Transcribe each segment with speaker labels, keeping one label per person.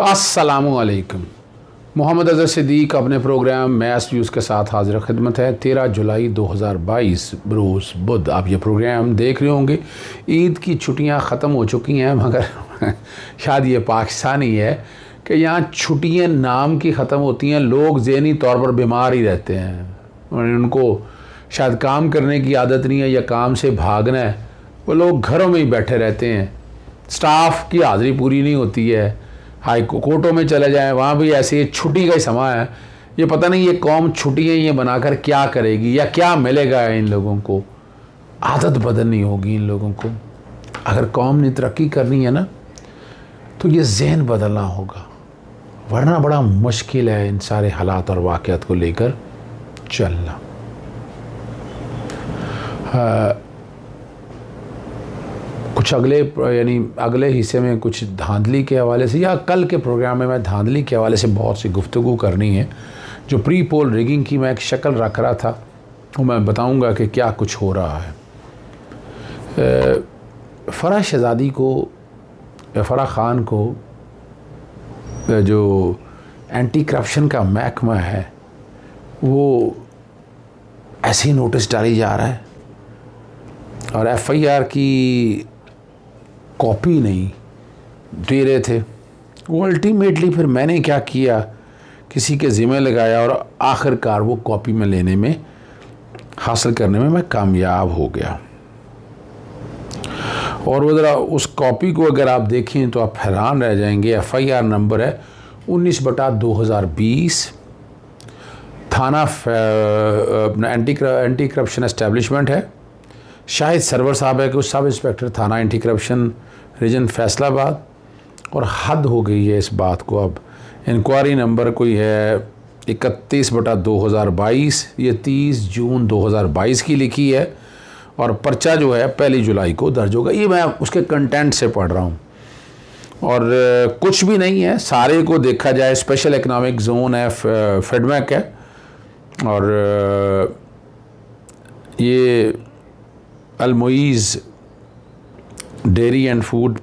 Speaker 1: अस्सलामुअलैकुम। मोहम्मद अज़हर सिद्दीक़ अपने programme mess views के साथ हाजिर खिदमत है। 13 जुलाई 2022 रोज़ बुध आप ये प्रोग्राम देख रहे होंगे। ईद की छुट्टियां ख़त्म हो चुकी हैं, मगर शायद ये पाकिस्तानी है कि यहाँ छुट्टियां नाम की ख़त्म होती हैं, लोग ज़हनी तौर पर बीमार ही रहते हैं और उनको शायद काम करने की आदत नहीं है या काम से भागना है, वो लोग घरों में ही बैठे रहते हैं। स्टाफ की हाज़िरी पूरी नहीं होती है, हाई कोर्टों में चले जाएं, वहाँ भी ऐसे छुट्टी का ही समय है। ये पता नहीं ये कौम छुट्टियाँ ये बनाकर क्या करेगी या क्या मिलेगा इन लोगों को। आदत बदलनी होगी इन लोगों को। अगर कौम ने तरक्की करनी है ना तो ये ज़हन बदलना होगा, वरना बड़ा मुश्किल है इन सारे हालात और वाक़यात को लेकर चलना। कुछ अगले हिस्से में कुछ धांधली के हवाले से या कल के प्रोग्राम में मैं धांधली के हवाले से बहुत सी गुफ्तगू करनी है। जो प्री पोल रिगिंग की मैं एक शक्ल रख रहा था वो मैं बताऊंगा कि क्या कुछ हो रहा है। फ़राह शहज़ादी को, फ़राह ख़ान को जो एंटी करप्शन का महकमा है वो ऐसे ही नोटिस डाली जा रहा है और FIR की कॉपी नहीं दे रहे थे। वो अल्टीमेटली फिर मैंने क्या किया, किसी के ज़िम्मे लगाया और आखिरकार वो कॉपी में लेने में, हासिल करने में मैं कामयाब हो गया। और वो ज़रा उस कॉपी को अगर आप देखें तो आप हैरान रह जाएंगे। FIR नंबर है 19/2020, थाना अपना एंटी करप्शन एस्टेब्लिशमेंट है, शाहिद सरवर साहब है कि उस सब इंस्पेक्टर थाना एंटी करप्शन रीजन फैसलाबाद। और हद हो गई है इस बात को। अब इंक्वायरी नंबर कोई है 31/2022, ये 30 जून 2022 की लिखी है और पर्चा जो है 1 जुलाई को दर्ज होगा। ये मैं उसके कंटेंट से पढ़ रहा हूँ और कुछ भी नहीं है, सारे को देखा जाए स्पेशल इकनॉमिक जोन है, फेडमैक है और ये Almoiz dairy and food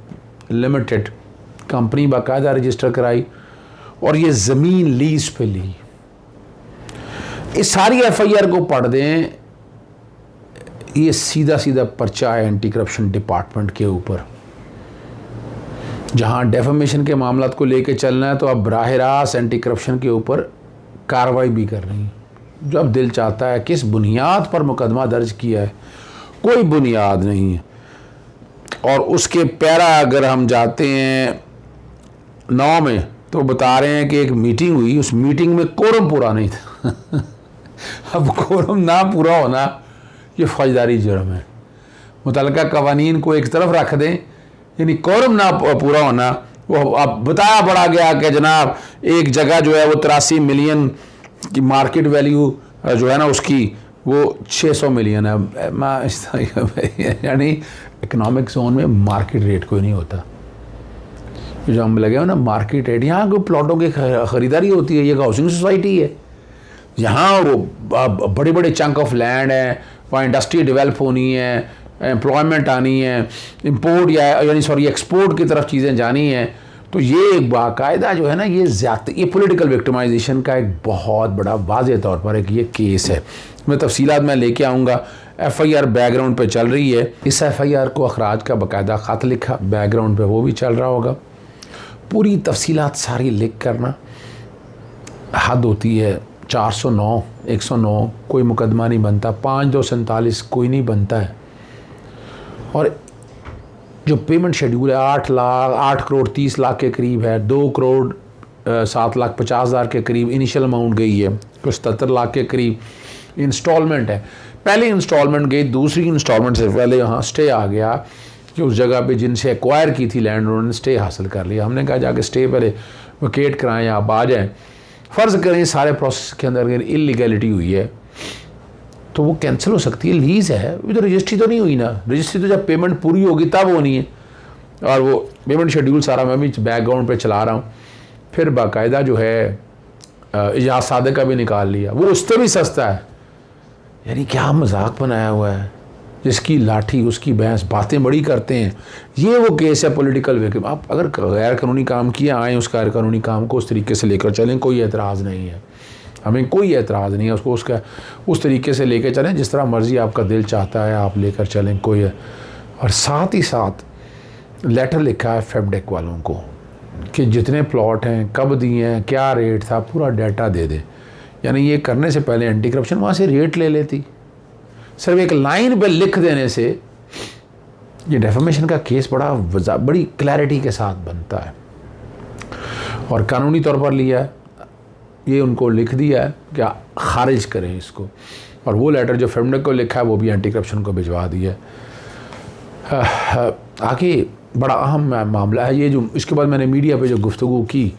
Speaker 1: limited company बाकायदा रजिस्टर कराई और ये ज़मीन लीज पे ली। इस सारी FIR को पढ़ दें, ये सीधा सीधा पर्चा है एंटी करप्शन डिपार्टमेंट के ऊपर। जहां डेफेमेशन के मामलात को लेके चलना है तो अब बराह रास्त एंटी करप्शन के ऊपर कार्रवाई भी कर रही है। जो अब दिल चाहता है किस बुनियाद पर मुकदमा दर्ज किया है, कोई बुनियाद नहीं है। और उसके पैरा अगर हम जाते हैं 9 में तो बता रहे हैं कि एक मीटिंग हुई, उस मीटिंग में कोरम पूरा नहीं था। अब कोरम ना पूरा होना ये फौजदारी जुर्म है। मुतल्लिका कवानीन को एक तरफ रख दें, यानी कोरम ना पूरा होना, वो अब बताया पड़ा गया कि जनाब एक जगह जो है वो 83 मिलियन की मार्केट वैल्यू जो है ना उसकी वो 600 मिलियन है। यानी इकोनॉमिक जोन में मार्केट रेट कोई नहीं होता। जो हम लगे हो ना मार्केट रेट, यहाँ कोई प्लॉटों की ख़रीदारी होती है, ये हाउसिंग सोसाइटी है। यहाँ वो बड़े बड़े चंक ऑफ लैंड है, वहाँ इंडस्ट्री डेवलप होनी है, एम्प्लॉयमेंट आनी है, इंपोर्ट यानी सॉरी एक्सपोर्ट की तरफ चीज़ें जानी हैं। तो ये एक बाकायदा जो है ना ये पॉलिटिकल विक्टिमाइजेशन का एक बहुत बड़ा वाज़े तौर पर एक ये केस है। मैं तफसीलात में लेके आऊँगा। FIR बैकग्राउंड पे चल रही है। इस FIR को अखराज का बाकायदा ख़त लिखा, बैकग्राउंड पे वो भी चल रहा होगा। पूरी तफसीलात सारी लिख करना हद होती है। 409 109 कोई मुकदमा नहीं बनता, 5247 कोई नहीं बनता है। और जो पेमेंट शेड्यूल है 8 करोड़ 30 लाख के करीब है, 2 करोड़ 7,50,000 के करीब इनिशियल अमाउंट गई है, कुछ 77 लाख के करीब इंस्टॉलमेंट है। पहले इंस्टॉलमेंट गई, दूसरी इंस्टॉलमेंट से पहले यहाँ स्टे आ गया कि उस जगह पे जिनसे एक्वायर की थी लैंड उन्होंने स्टे हासिल कर लिया। हमने कहा जाके स्टे पहले वकेट कराएं, आप आ जाएँ। फ़र्ज़ करें सारे प्रोसेस के अंदर अगर इलीगैलिटी हुई है तो वो कैंसिल हो सकती है। लीज़ है, अभी तो रजिस्ट्री तो नहीं हुई ना, रजिस्ट्री तो जब पेमेंट पूरी होगी तब होनी है। और वो पेमेंट शेड्यूल सारा मैं भी बैकग्राउंड पे चला रहा हूँ। फिर बाकायदा जो है इजाज़ सादे का भी निकाल लिया, वो उससे भी सस्ता है। यानी क्या मजाक बनाया हुआ है। जिसकी लाठी उसकी भैंस, बातें बड़ी करते हैं। ये वो केस है पॉलिटिकल वे। आप अगर गैर कानूनी काम किया, आएँ उस गैर कानूनी काम को उस तरीके से लेकर चलें, कोई एतराज़ नहीं है, हमें कोई एतराज़ नहीं है। उसको उसका उस तरीके से लेकर चलें जिस तरह मर्ज़ी आपका दिल चाहता है आप लेकर चलें, कोई है। और साथ ही साथ लेटर लिखा है फेबडेक वालों को कि जितने प्लॉट हैं, कब दिए हैं, क्या रेट था, पूरा डाटा दे दे। यानी ये करने से पहले एंटी करप्शन वहाँ से रेट ले लेती। सिर्फ एक लाइन पे लिख देने से ये डेफेमेशन का केस बड़ी क्लैरिटी के साथ बनता है। और कानूनी तौर पर लिया है, ये उनको लिख दिया है कि खारिज करें इसको। और वो लेटर जो फेबडेक को लिखा है वो भी एंटी करप्शन को भिजवा दिया है। आगे बड़ा अहम मामला है ये, जो इसके बाद मैंने मीडिया पे जो गुफ्तगू की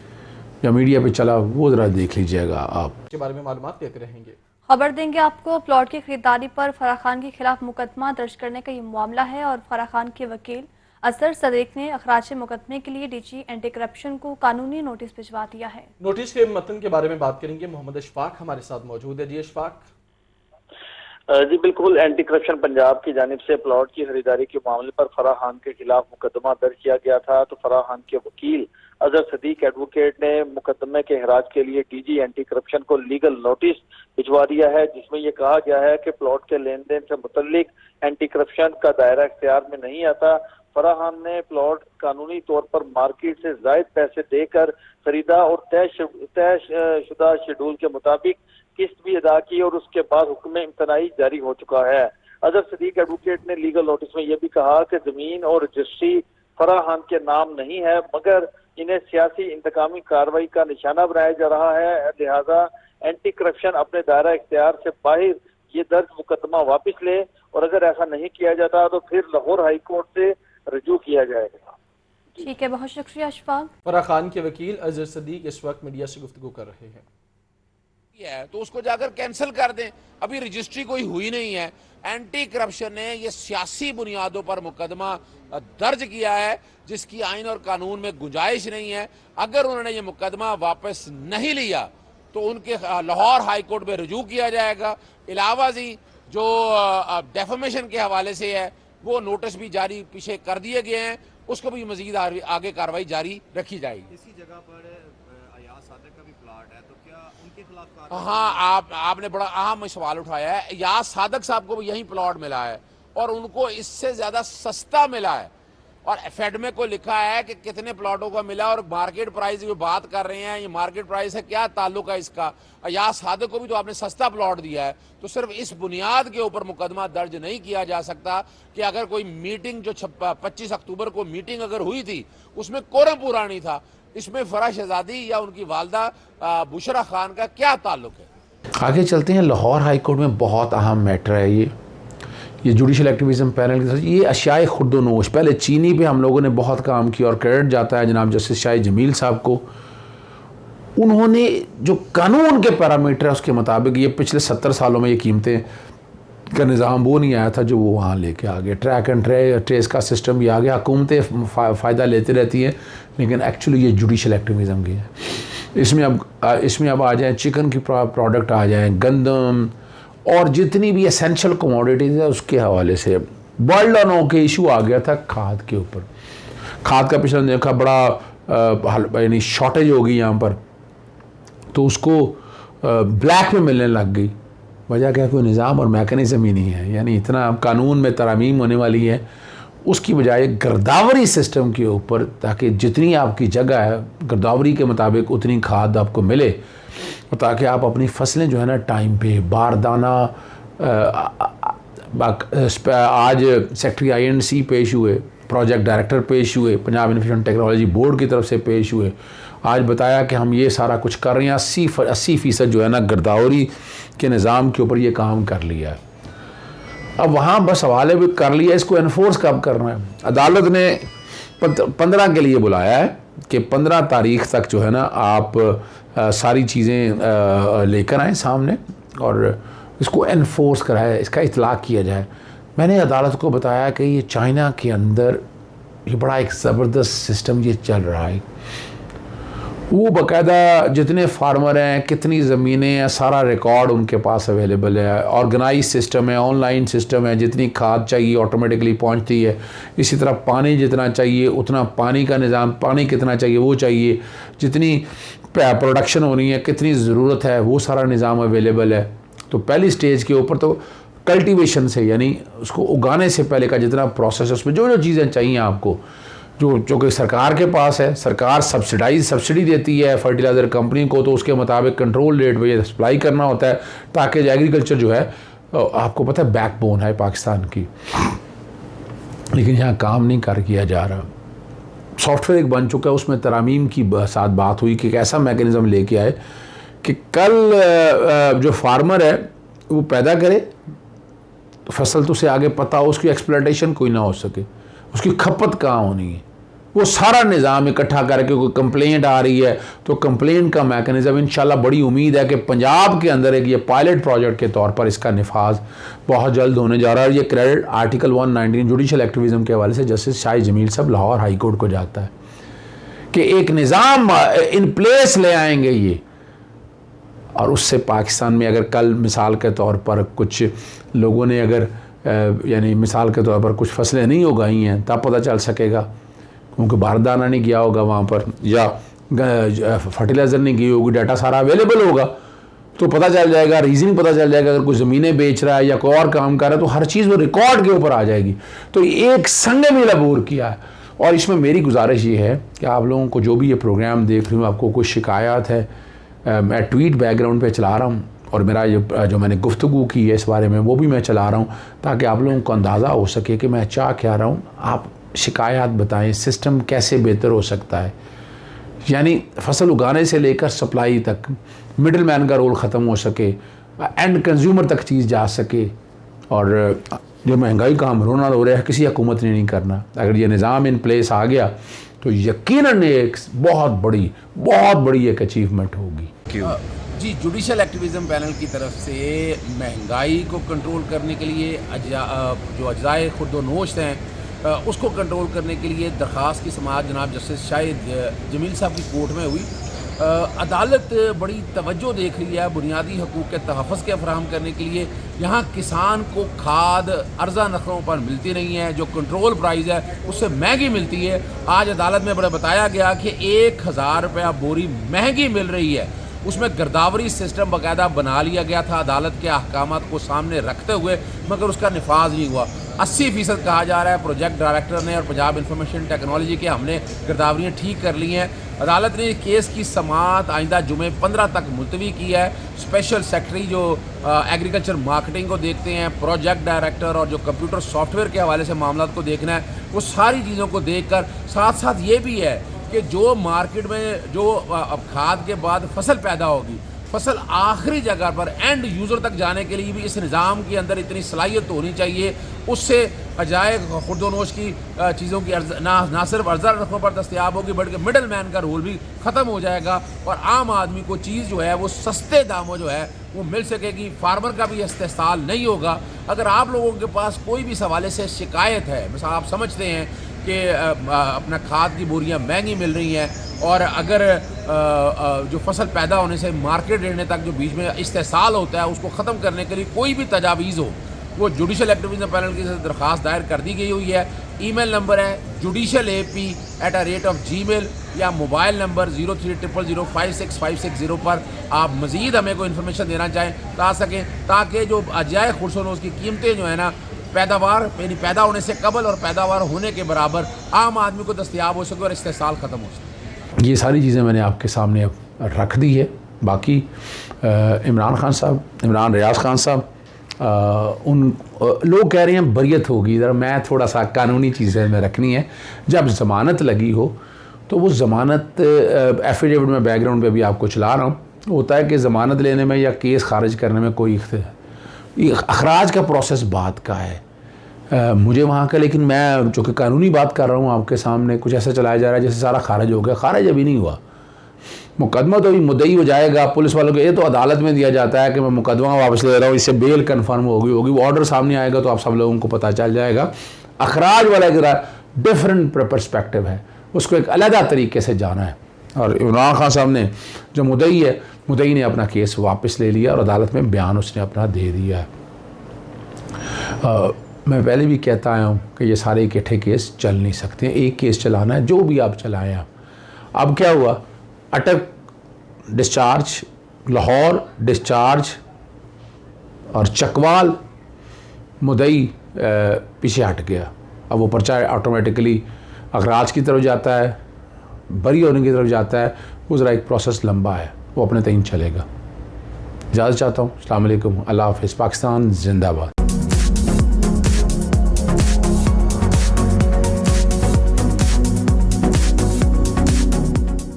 Speaker 1: या मीडिया पे चला वो ज़रा देख लीजिएगा आप।
Speaker 2: के बारे में मालूमात देते रहेंगे।
Speaker 3: खबर देंगे आपको। प्लॉट की खरीदारी पर फराह खान के खिलाफ मुकदमा दर्ज करने का ये मामला है और फराह खान के वकील असर सदीक ने अखराज मुकदमे के लिए डीजी एंटी करप्शन को कानूनी नोटिस भिजवा दिया है।
Speaker 2: नोटिस के मतन के बारे में बात करेंगे। मोहम्मद अशफाक हमारे साथ मौजूद है। जी अशफाक।
Speaker 4: जी बिल्कुल, एंटी करप्शन पंजाब की जानिब से प्लॉट की खरीदारी के मामले पर फराह खान के खिलाफ मुकदमा दर्ज किया गया था। तो फराह खान के वकील अजहर सदीक एडवोकेट ने मुकदमे के हराज के लिए डीजी एंटी करप्शन को लीगल नोटिस भिजवा दिया है, जिसमें यह कहा गया है कि प्लॉट के लेन देन से मुतल्लिक एंटी करप्शन का दायरा इख्तियार में नहीं आता। फराह खान ने प्लॉट कानूनी तौर पर मार्केट से जायद पैसे देकर खरीदा और तय शुदा शेड्यूल के मुताबिक किस्त भी अदा की और उसके बाद हुक्म इम्तनाई जारी हो चुका है। अजहर सदीक एडवोकेट ने लीगल नोटिस में यह भी कहा कि जमीन और रजिस्ट्री फराह खान के नाम नहीं है, मगर इन्हें सियासी इंतकामी कार्रवाई का निशाना बनाया जा रहा है। लिहाजा एंटी करप्शन अपने दायरा इख्तियार से बाहर ये दर्ज मुकदमा वापस ले, और अगर ऐसा नहीं किया जाता तो फिर लाहौर हाई कोर्ट से रजू किया जाएगा।
Speaker 3: ठीक है, बहुत शुक्रिया अशफाक।
Speaker 2: फराह खान के वकील अजहर सदीक इस वक्त मीडिया से गुफ्तगू कर रहे हैं।
Speaker 5: तो उसको जाकर कैंसिल कर दें। अभी रजिस्ट्री कोई हुई नहीं है। एंटी करप्शन ने ये सियासी बुनियादों पर मुकदमा दर्ज किया है जिसकी आइन और कानून में गुंजाइश नहीं है। अगर उन्होंने ये मुकदमा वापस नहीं लिया तो उनके लाहौर हाई कोर्ट में रजू किया जाएगा। इलावा जी जो डेफेमेशन के हवाले से है वो नोटिस भी जारी पीछे कर दिए गए हैं, उसको भी मजीद आगे कार्रवाई जारी रखी जाएगी।
Speaker 6: इसी जगह पर अयाज सादक का भी प्लॉट है, तो क्या उनके खिलाफ?
Speaker 5: हाँ, आपने बड़ा अहम सवाल उठाया है। अयाज सादक साहब को भी यही प्लॉट मिला है और उनको इससे ज्यादा सस्ता मिला है। और फेडमे को लिखा है कि कितने प्लॉटों का मिला और मार्केट प्राइस जो बात कर रहे हैं, ये मार्केट प्राइस है, क्या ताल्लुक है इसका? अयाज सादक को भी तो आपने सस्ता प्लॉट दिया है। तो सिर्फ इस बुनियाद के ऊपर मुकदमा दर्ज नहीं किया जा सकता कि अगर कोई मीटिंग जो 25 अक्टूबर को मीटिंग अगर हुई थी उसमें कोरम पूरा नहीं था, इसमें फराह शहजादी या उनकी वालदा बुशरा खान का क्या ताल्लुक है?
Speaker 1: आगे चलते हैं। लाहौर हाई कोर्ट में बहुत अहम मैटर है ये जुडिशल एक्टिविज्म पैनल की तरफ से ये अशियाए खुर्दोनोश। पहले चीनी पे हम लोगों ने बहुत काम किया और क्रेडिट जाता है जनाब जस्टिस शाह जमील साहब को। उन्होंने जो कानून के पैरामीटर है उसके मुताबिक ये पिछले 70 सालों में ये कीमतें का निज़ाम वो नहीं आया था जो वो वहाँ लेके आ गए। ट्रैक एंड ट्रेस का सिस्टम भी आ गया। हुकूमतें फ़ायदा लेती रहती हैं लेकिन एक्चुअली ये जुडिशल एक्टिविज़म की है। इसमें अब आ जाए चिकन की प्रोडक्ट आ जाए, गंदम और जितनी भी एसेंशियल कमोडिटीज़ है उसके हवाले से वर्ल्ड के इशू आ गया था खाद के ऊपर। खाद का पिछले देखा बड़ा यानी शॉर्टेज हो गई यहाँ पर, तो उसको ब्लैक में मिलने लग गई। वजह क्या, कोई निज़ाम और मैकेनिज़्म ही नहीं है। यानी इतना कानून में तरमीम होने वाली है उसकी बजाय गिरदावरी सिस्टम के ऊपर, ताकि जितनी आपकी जगह है गिरदावरी के मुताबिक उतनी खाद आपको मिले और ताकि आप अपनी फसलें जो है ना टाइम पे बारदाना। आज सेक्रेटरी INC पेश हुए, प्रोजेक्ट डायरेक्टर पेश हुए, पंजाब इन्फॉर्मेशन टेक्नोलॉजी बोर्ड की तरफ से पेश हुए। आज बताया कि हम ये सारा कुछ कर रहे हैं। 80% जो है ना गिरदावरी के निज़ाम के ऊपर ये काम कर लिया है। अब वहाँ बस हवाले भी कर लिया, इसको इन्फोर्स कब करना है? अदालत ने 15 के लिए बुलाया है कि 15 तारीख तक जो है ना आप सारी चीज़ें लेकर आएँ सामने और इसको इन्फोर्स कराए, इसका इतलाक़ किया जाए। मैंने अदालत को बताया कि ये चाइना के अंदर ये बड़ा एक ज़बरदस्त सिस्टम ये चल रहा है वो बाकायदा जितने फार्मर हैं, कितनी ज़मीनें हैं, सारा रिकॉर्ड उनके पास अवेलेबल है। ऑर्गेनाइज सिस्टम है, ऑनलाइन सिस्टम है, जितनी खाद चाहिए ऑटोमेटिकली पहुंचती है। इसी तरह पानी जितना चाहिए उतना पानी का निज़ाम, पानी कितना चाहिए वो चाहिए, जितनी प्रोडक्शन होनी है, कितनी ज़रूरत है, वो सारा निज़ाम अवेलेबल है। तो पहली स्टेज के ऊपर तो कल्टीवेशन से, यानी उसको उगाने से पहले का जितना प्रोसेस है, उसमें जो जो चीज़ें चाहिए आपको, जो कि सरकार के पास है, सरकार सब्सिडी देती है फर्टिलाइज़र कंपनी को, तो उसके मुताबिक कंट्रोल रेट पे ये सप्लाई करना होता है, ताकि एग्रीकल्चर जो है, आपको पता है बैकबोन है पाकिस्तान की, लेकिन यहाँ काम नहीं किया जा रहा। सॉफ्टवेयर एक बन चुका है, उसमें तरामीम की साथ बात हुई कि एक ऐसा मैकेनिज़्म लेके आए कि कल जो फार्मर है वो पैदा करे फसल, तो उसे आगे पता हो उसकी एक्सप्लॉयटेशन कोई ना हो सके, उसकी खपत कहाँ होनी है, वो सारा निज़ाम इकट्ठा करके कोई कंप्लेंट आ रही है तो कंप्लेंट का मैकेनिज़्म, इंशाल्लाह बड़ी उम्मीद है कि पंजाब के अंदर एक ये पायलट प्रोजेक्ट के तौर पर इसका निफाज बहुत जल्द होने जा रहा है। और ये क्रेडिट आर्टिकल 119 जुडिशल एक्टिविज़म के हवाले से जस्टिस शाहिद जमील साहब लाहौर हाई कोर्ट को जाता है कि एक निज़ाम इन प्लेस ले आएंगे ये, और उससे पाकिस्तान में अगर कल मिसाल के तौर पर कुछ लोगों ने अगर यानी मिसाल के तौर पर कुछ फसलें नहीं उगाई हैं, तब पता चल सकेगा, क्योंकि बारदाना नहीं गया होगा वहाँ पर, या फर्टिलाइज़र नहीं गई होगी, डाटा सारा अवेलेबल होगा, तो पता चल जाएगा, रीज़निंग पता चल जाएगा। अगर कोई ज़मीनें बेच रहा है या कोई और काम कर रहा है तो हर चीज़ वो रिकॉर्ड के ऊपर आ जाएगी। तो एक संग में अबूर किया है। और इसमें मेरी गुजारिश ये है कि आप लोगों को, जो भी ये प्रोग्राम देख रही हूँ, आपको कोई शिकायत है, मैं ट्वीट बैकग्राउंड पे चला रहा हूँ, और मेरा जो मैंने गुफ्तगू की है इस बारे में वो भी मैं चला रहा हूँ, ताकि आप लोगों को अंदाज़ा हो सके कि मैं चाह क्या रहा हूँ। आप शिकायत बताएं, सिस्टम कैसे बेहतर हो सकता है, यानी फसल उगाने से लेकर सप्लाई तक मिडिल मैन का रोल ख़त्म हो सके, एंड कंज्यूमर तक चीज़ जा सके। और जो महंगाई का हम रोना रो रहे हैं, किसी हुकूमत ने नहीं करना। अगर ये निज़ाम इन प्लेस आ गया तो यकीनन एक बहुत बड़ी एक अचीवमेंट होगी।
Speaker 5: जी, जुडिशल एक्टिविज़म पैनल की तरफ से महंगाई को कंट्रोल करने के लिए जो अज्जाए खुर्दोनोश हैं उसको कंट्रोल करने के लिए दरख्वास्त की समाअत जनाब जस्टिस शाहिद जमील साहब की कोर्ट में हुई। अदालत बड़ी तवज्जो देख रही है बुनियादी हकूक़ के तहफ़्फ़ुज़ के फराहम करने के लिए। यहाँ किसान को खाद अर्जा नखरों पर मिलती नहीं है, जो कंट्रोल प्राइस है उससे महंगी मिलती है। आज अदालत में बड़ा बताया गया कि 1000 रुपया बोरी महंगी मिल रही है। उसमें गिरदावरी सिस्टम बाकायदा बना लिया गया था अदालत के अहकामात को सामने रखते हुए, मगर उसका निफाज नहीं हुआ। 80% कहा जा रहा है प्रोजेक्ट डायरेक्टर ने और पंजाब इंफॉर्मेशन टेक्नोलॉजी के हमने गिरदावरियाँ ठीक कर ली हैं। अदालत ने केस की समाअत आइंदा जुमे 15 तक मुलतवी की है। स्पेशल सेक्रेटरी जो एग्रीकल्चर मार्केटिंग को देखते हैं, प्रोजेक्ट डायरेक्टर और जो कंप्यूटर सॉफ्टवेयर के हवाले से मामला को देखना है, वो सारी चीज़ों को देख कर साथ साथ ये भी है कि जो मार्केट में जो अब खाद के बाद फसल पैदा होगी, फसल आखिरी जगह पर एंड यूज़र तक जाने के लिए भी इस निज़ाम के अंदर इतनी सलाहियत होनी चाहिए। उससे अजाए खुर्दोनोश की चीज़ों की ना सिर्फ अर्जा रखने पर दस्तियाब होगी, बल्कि मिडल मैन का रोल भी ख़त्म हो जाएगा और आम आदमी को चीज़ जो है वो सस्ते दामों जो है वो मिल सकेगी। फार्मर का भी इस्तेसाल नहीं होगा। अगर आप लोगों के पास कोई भी सवाले से शिकायत है, मिसाल आप समझते हैं कि अपना खाद की बोरियां महंगी मिल रही हैं, और अगर जो फसल पैदा होने से मार्केट रहने तक जो बीच में इस्तेसाल होता है उसको ख़त्म करने के लिए कोई भी तजावीज़ हो, वो जुडिशल एक्टिविज़म पैनल की दरख्वास्त दायर कर दी गई हुई है। ईमेल नंबर है judicialap@gmail या मोबाइल नंबर 0300056560 पर आप मज़ीद हमें कोई इन्फॉर्मेशन देना चाहें ला सकें, ताकि जो अजाए खुर्दोनोश की कीमतें जो है ना, पैदावार यानी पैदा होने से कबल और पैदावार होने के बराबर आम आदमी को दस्तियाब हो सके और इस्तेसाल ख़त्म हो सके।
Speaker 1: ये सारी चीज़ें मैंने आपके सामने अब रख दी है। बाकी इमरान रियाज खान साहब, उन लोग कह रहे हैं बरियत होगी, ज़रा मैं थोड़ा सा कानूनी चीज़ें में रखनी है। जब ज़मानत लगी हो तो वो ज़मानत एफिडेविट में बैकग्राउंड पे भी आपको चला रहा हूँ, होता है कि ज़मानत लेने में या केस खारिज करने में कोई अखराज का प्रोसेस बात का है मुझे वहाँ का, लेकिन मैं जो कि कानूनी बात कर रहा हूँ आपके सामने, कुछ ऐसा चलाया जा रहा है जैसे सारा खारिज हो गया। खारिज अभी नहीं हुआ, मुकदमा तो अभी मुद्दई हो जाएगा। पुलिस वालों को ये तो अदालत में दिया जाता है कि मैं मुकदमा वापस ले रहा हूँ, इससे बेल कन्फर्म होगी वो ऑर्डर सामने आएगा तो आप सब लोगों को पता चल जाएगा। अखराज वाला एक डिफरेंट पर्सपेक्टिव है, उसको एक अलग तरीके से जाना है। और इमरान खान साहब ने जो मुद्दई है, मुद्दई ने अपना केस वापस ले लिया और अदालत में बयान उसने अपना दे दिया है। मैं पहले भी कहता आया हूँ कि ये सारे इकट्ठे केस चल नहीं सकते, एक केस चलाना है, जो भी आप चलाएं आप। अब क्या हुआ, अटक डिस्चार्ज, लाहौर डिस्चार्ज और चकवाल मुद्दई पीछे हट गया। अब वो पर्चा ऑटोमेटिकली अखराज की तरफ जाता है, बरी होने की तरफ जाता है, वो ज़रा एक प्रोसेस लंबा है, वो अपने तईन चलेगा। इजाज़त चाहता हूँ। अस्सलाम वालेकुम, अल्लाह हाफ़िज़। पाकिस्तान जिंदाबाद।